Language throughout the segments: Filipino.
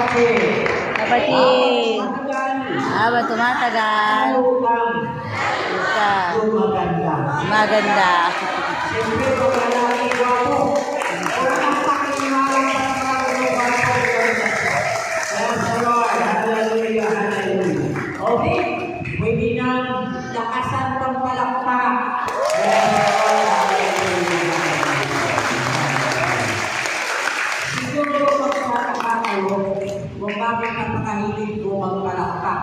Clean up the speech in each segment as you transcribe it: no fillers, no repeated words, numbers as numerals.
Kapatid. Habang tumatagal. Ika. Maganda. Siyempre, pagkalaki ko ako. Wala nang pakiniwala para makakulukan sa organization. Kaya sa Lord, hallelujah, hallelujah. Okay? Pwede nang lakasan pang palakpak. Kaya sa Lord, hallelujah. Siguro magpapakalo kung bakit napakahilig ko magpalakpak.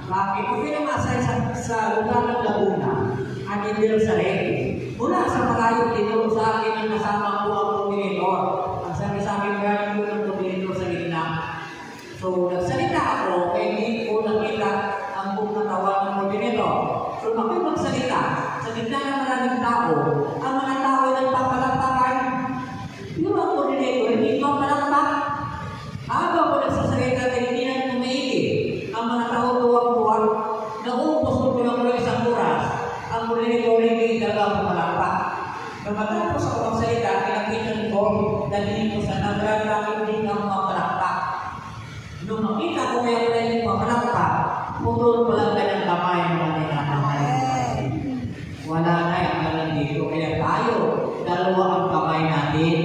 Bakit? Okay naman sa lugar ng Laguna, ang Jerusalem. Mula sa malayo dito sa akin ang kasama ko ang koordinator. Ang sabi-sabi galing ko ng koordinator sa gitna. So, nagsalita ako, kaya hindi ko nakita ang buong katawan ng koordinator. So, makipagsalita, sa gitna ng maraming tao, ang mga tao ay nagpapalakpakan. Yung ang koordinator, hindi papalakpak. Habang ko nagsasalita na hindi na tumaigil, ang mga tao tuwag-tuwag, naubos ko lang ko isang oras, ang koordinator hindi talaga pumalakpak. Nung matapos ako magsalita, pinakitan ko, dalhin ko sa nagrarami din ang mga palakpak. Nung makita ko kaya wala yung mga palakpak, putol ko lang kanyang kamay ng mga kamay. Wala na yung mga dito. Kaya tayo, dalawa ang kamay natin.